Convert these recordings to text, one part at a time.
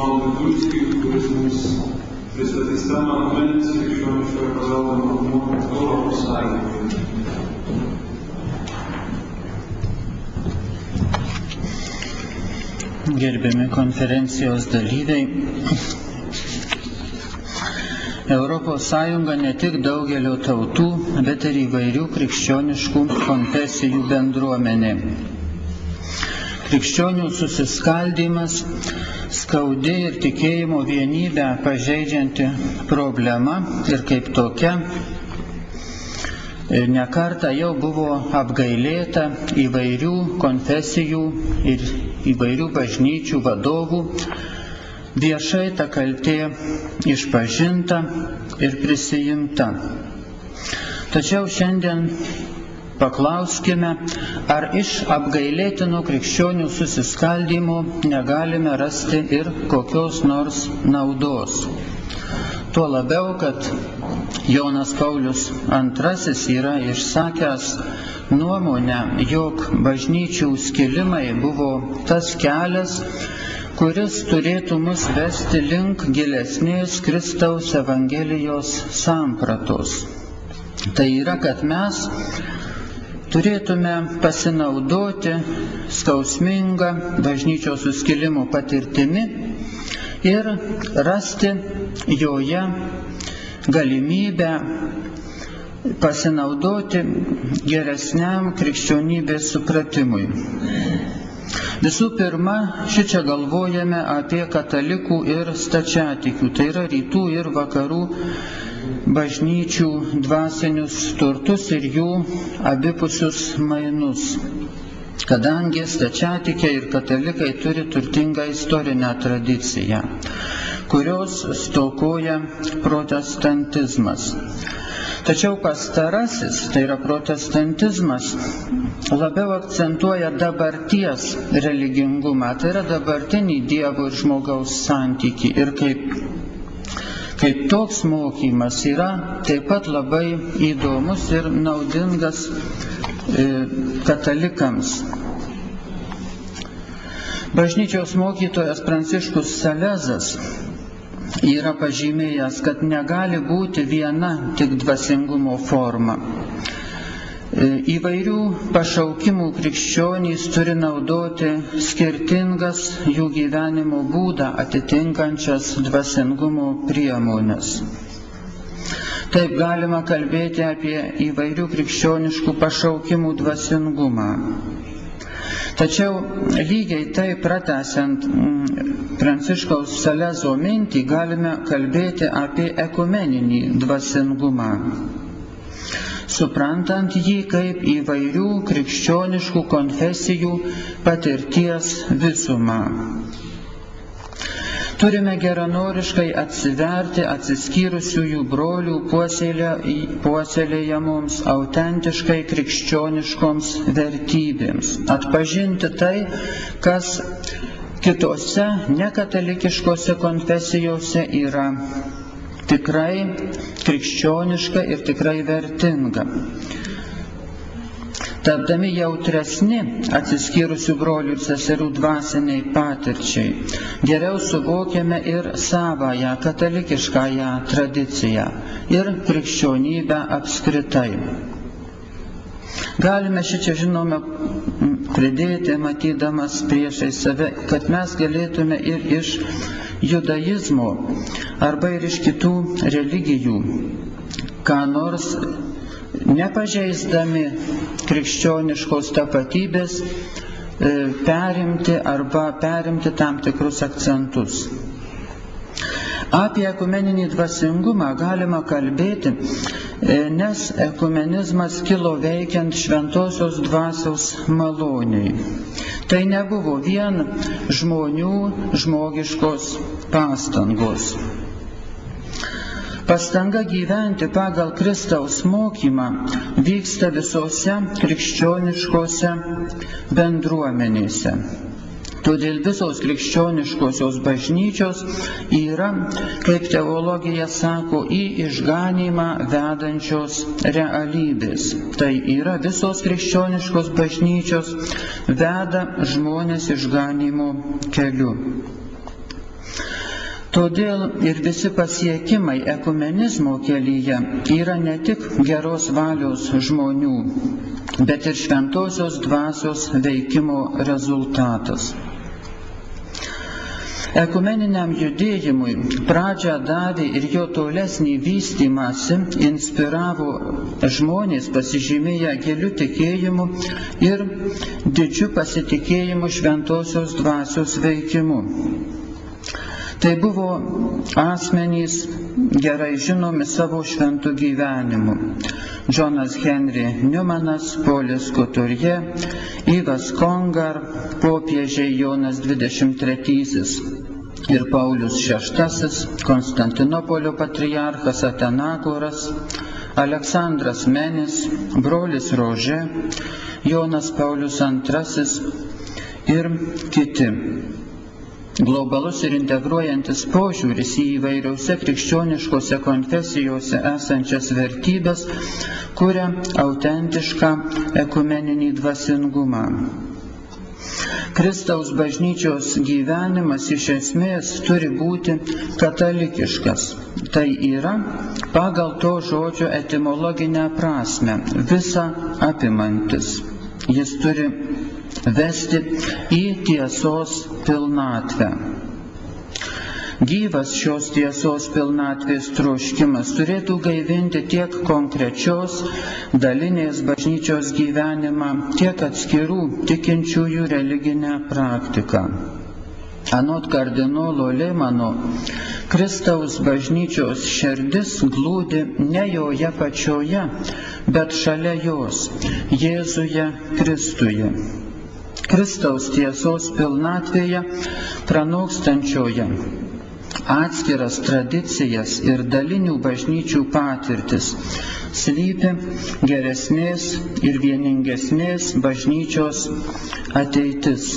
Arnoldui Gurskiui, kuris mums pristatys temą Ekumeninis krikščioniškojo paveldo matmuo Europos Sąjungoje. Gerbiami konferencijos dalyviai, Europos Sąjunga ne tik daugelio tautų, bet ir įvairių krikščioniškų konfesijų bendruomenė. Krikščionių susiskaldymas skaudi ir tikėjimo vienybę pažeidžianti problema ir kaip tokia ne kartą jau buvo apgailėta įvairių konfesijų ir įvairių bažnyčių vadovų, viešai ta kaltė išpažinta ir prisijimta. Tačiau šiandien paklauskime, ar iš apgailėtino krikščionių susiskaldymo negalime rasti ir kokios nors naudos. Tuo labiau, kad Jonas Paulius II yra išsakęs nuomonę, jog bažnyčių skilimai buvo tas kelias, kuris turėtų mus vesti link gilesnės Kristaus Evangelijos sampratos. Tai yra, kad mes turėtume pasinaudoti skausmingą bažnyčios suskilimo patirtimi ir rasti joje galimybę pasinaudoti geresniam krikščionybės supratimui. Visų pirma, šičia galvojame apie katalikų ir stačiatikių, tai yra rytų ir vakarų bažnyčių dvasinius turtus ir jų abipusius mainus. Kadangi stačiatikiai ir katalikai turi turtingą istorinę tradiciją, kurios stokoja protestantizmas. Tačiau pastarasis, tai yra protestantizmas, labiau akcentuoja dabarties religingumą, tai yra dabartinį Dievo ir žmogaus santykį. Ir kaip toks mokymas yra taip pat labai įdomus ir naudingas katalikams. Bažnyčios mokytojas Pranciškus Salezas yra pažymėjęs, kad negali būti viena tik dvasingumo forma. Įvairių pašaukimų krikščionys turi naudoti skirtingas jų gyvenimo būdą atitinkančias dvasingumo priemones. Taip galima kalbėti apie įvairių krikščioniškų pašaukimų dvasingumą. Tačiau lygiai taip pratęsiant Pranciškaus Salezo mintį galime kalbėti apie ekumeninį dvasingumą, suprantant jį kaip įvairių krikščioniškų konfesijų patirties visumą. Turime geranoriškai atsiverti atsiskyrusiųjų brolių puoselėjamoms autentiškai krikščioniškoms vertybėms, atpažinti tai, kas kitose nekatalikiškose konfesijose yra tikrai krikščioniška ir tikrai vertinga. Tapdami jautresni atsiskyrusių brolių ir seserų dvasiniai patirčiai, geriau suvokiame ir savąją katalikiškąją tradiciją ir krikščionybę apskritai. Galime šičia, žinome, pridėti, matydamas priešai save, kad mes galėtume ir iš judaizmo arba ir iš kitų religijų, ką nors nepažeisdami krikščioniškos tapatybės, perimti tam tikrus akcentus. Apie ekumeninį dvasingumą galima kalbėti, nes ekumenizmas kilo veikiant šventosios dvasios maloniai. Tai nebuvo vien žmonių žmogiškos pastangos. Pastanga gyventi pagal Kristaus mokymą vyksta visose krikščioniškose bendruomenėse. Todėl visos krikščioniškosios bažnyčios yra, kaip teologija sako, į išganymą vedančios realybės. Tai yra, visos krikščioniškos bažnyčios veda žmonės išganymo keliu. Todėl ir visi pasiekimai ekumenizmo kelyje yra ne tik geros valios žmonių, bet ir šventosios dvasios veikimo rezultatas. Ekumeniniam judėjimui pradžią davė ir jo tolesnį vystymąsi inspiravo žmonės pasižymėję giliu tikėjimu ir didžiu pasitikėjimu šventosios dvasios veikimu. Tai buvo asmenys gerai žinomi savo šventų gyvenimu. Džonas Henry Newmanas, Polis Couturier, Yvas Congar, popiežiai Jonas XXIII ir Paulius VI, Konstantinopolio patriarchas Atenagoras, Aleksandras Menis, brolis Rože, Jonas Paulius II ir kiti. Globalus ir integruojantis požiūris į įvairiose krikščioniškose konfesijose esančias vertybės kuria autentišką ekumeninį dvasingumą. Kristaus bažnyčios gyvenimas iš esmės turi būti katalikiškas. Tai yra pagal to žodžio etimologinę prasme, visa apimantis. Jis turi vesti į tiesos pilnatvę. Gyvas šios tiesos pilnatvės troškimas turėtų gaivinti tiek konkrečios dalinės bažnyčios gyvenimą, tiek atskirų tikinčiųjų religinę praktiką. Anot kardinolo Lehmano, Kristaus bažnyčios širdis glūdi ne joje pačioje, bet šalia jos, Jėzuje Kristuje. Kristaus tiesos pilnatvėje, pranokstančioje atskiras tradicijas ir dalinių bažnyčių patirtis, slypi geresnės ir vieningesnės bažnyčios ateitis.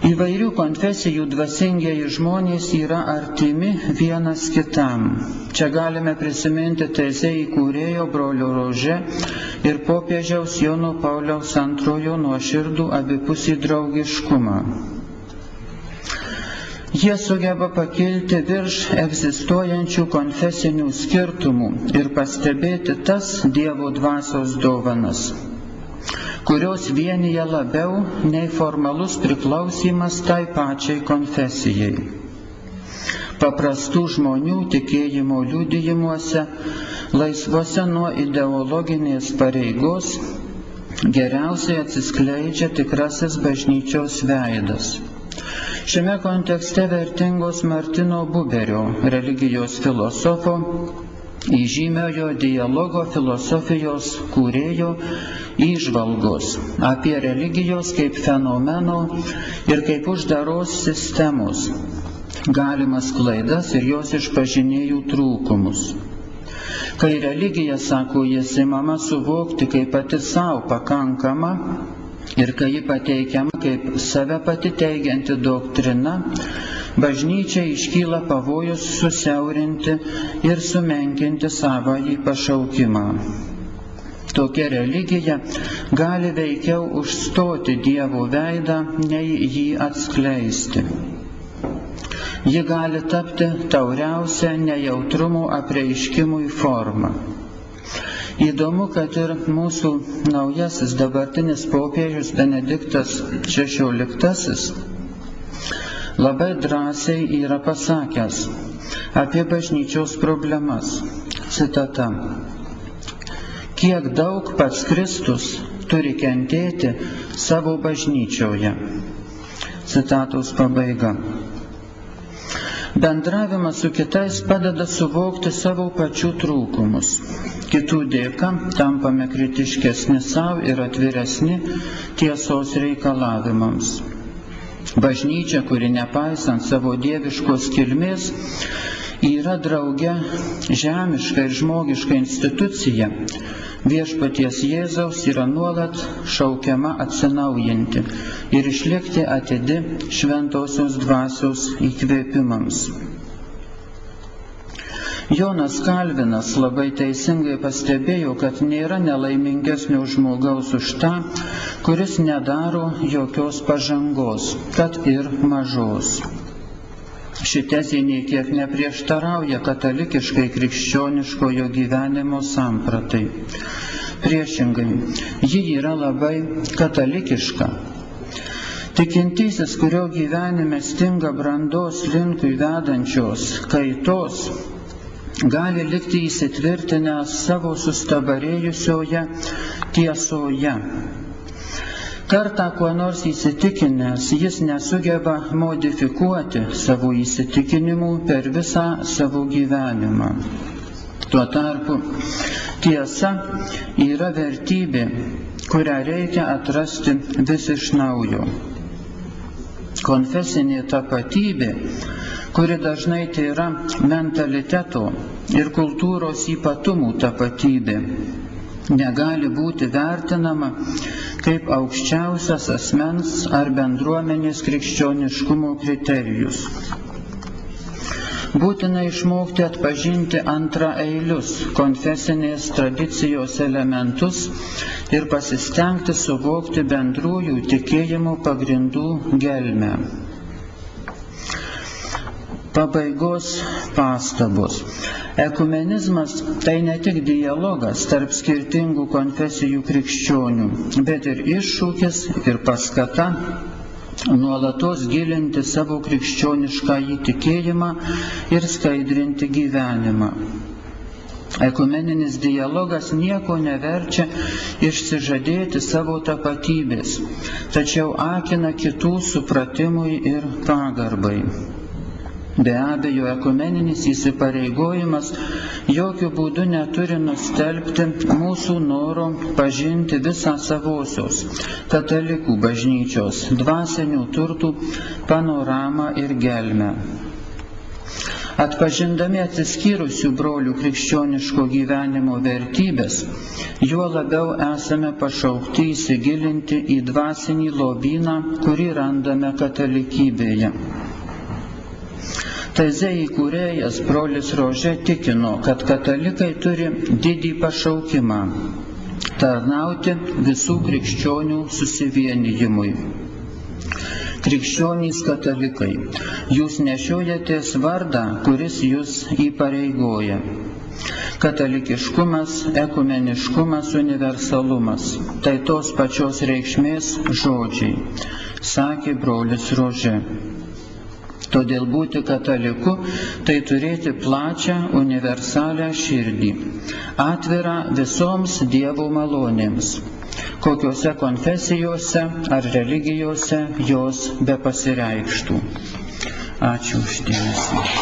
Įvairių konfesijų dvasingieji žmonės yra artimi vienas kitam. Čia galime prisiminti tezę įkūrėjo brolio Rože ir popiežiaus Jono Pauliaus II nuoširdų abipusį draugiškumą. Jie sugeba pakilti virš egzistuojančių konfesinių skirtumų ir pastebėti tas Dievo dvasios dovanas, kurios vienyje labiau nei formalus priklausymas tai pačiai konfesijai. Paprastų žmonių tikėjimo liudijimuose, laisvose nuo ideologinės pareigos, geriausiai atsiskleidžia tikrasis bažnyčios veidas. Šiame kontekste vertingos Martino Buberio, religijos filosofo, įžymiojo dialogo filosofijos kūrėjo įžvalgos apie religijos kaip fenomeno ir kaip uždaros sistemos galimas klaidas ir jos išpažinėjų trūkumus. Kai religija, sako jis, imama suvokti kaip pati savo pakankama ir kai ji pateikiama kaip save pati teigianti doktrina, bažnyčiai iškyla pavojus susiaurinti ir sumenkinti savąjį pašaukimą. Tokia religija gali veikiau užstoti Dievo veidą, nei jį atskleisti. Ji gali tapti tauriausia nejautrumo apreiškimui forma. Įdomu, kad ir mūsų naujasis dabartinis popiežius Benediktas XVI labai drąsiai yra pasakęs apie bažnyčios problemas. Citata. Kiek daug pats Kristus turi kentėti savo bažnyčioje. Citatos pabaiga. Bendravimas su kitais padeda suvokti savo pačių trūkumus. Kitų dėka tampame kritiškesni savo ir atviresni tiesos reikalavimams. Bažnyčia, kuri nepaisant savo dieviškos kilmės, yra drauge žemiška ir žmogiška institucija. Viešpaties Jėzaus yra nuolat šaukiama atsinaujinti ir išlikti atidi šventosios dvasios įkvėpimams. Jonas Kalvinas labai teisingai pastebėjo, kad nėra nelaimingesnio žmogaus už tą, kuris nedaro jokios pažangos, kad ir mažos. ši tezė nei kiek neprieštarauja katalikiškai krikščioniškojo gyvenimo sampratai. Priešingai, ji yra labai katalikiška. Tikintysis, kurio gyvenime stinga brandos linkui vedančios kaitos, gali likti įsitvirtinęs savo sustabarėjusioje tiesoje. Kartą kuo nors įsitikinęs, jis nesugeba modifikuoti savo įsitikinimų per visą savo gyvenimą. Tuo tarpu tiesa yra vertybė, kurią reikia atrasti vis iš naujo. Konfesinė tapatybė, kuri dažnai tai yra mentaliteto ir kultūros ypatumų tapatybė, negali būti vertinama kaip aukščiausias asmens ar bendruomenės krikščioniškumo kriterijus. Būtina išmokti atpažinti antraeilius konfesinės tradicijos elementus ir pasistengti suvokti bendrųjų tikėjimo pagrindų gelmę. Pabaigos pastabos. Ekumenizmas tai ne tik dialogas tarp skirtingų konfesijų krikščionių, bet ir iššūkis ir paskata nuolatos gilinti savo krikščionišką įtikėjimą ir skaidrinti gyvenimą. Ekumeninis dialogas nieko neverčia išsižadėti savo tapatybės, tačiau akina kitų supratimui ir pagarbai. Be abejo, ekumeninis įsipareigojimas jokių būdų neturi nustelbti mūsų noro pažinti visą savosios katalikų bažnyčios dvasinių turtų panoramą ir gelmę. Atpažindami atsiskyrusių brolių krikščioniško gyvenimo vertybės, juo labiau esame pašaukti įsigilinti į dvasinį lobyną, kurį randame katalikybėje. Teze įkūrėjas brolis Rože tikino, kad katalikai turi didį pašaukimą – tarnauti visų krikščionių susivienijimui. Krikščionys katalikai, jūs nešiojatės vardą, kuris jūs įpareigoja. Katalikiškumas, ekumeniškumas, universalumas – tai tos pačios reikšmės žodžiai, sakė brolis Rože. Todėl būti kataliku tai turėti plačią, universalią širdį, atvirą visoms Dievo malonėms, kokiose konfesijose ar religijose jos bepasireikštų. Ačiū už dėmesį.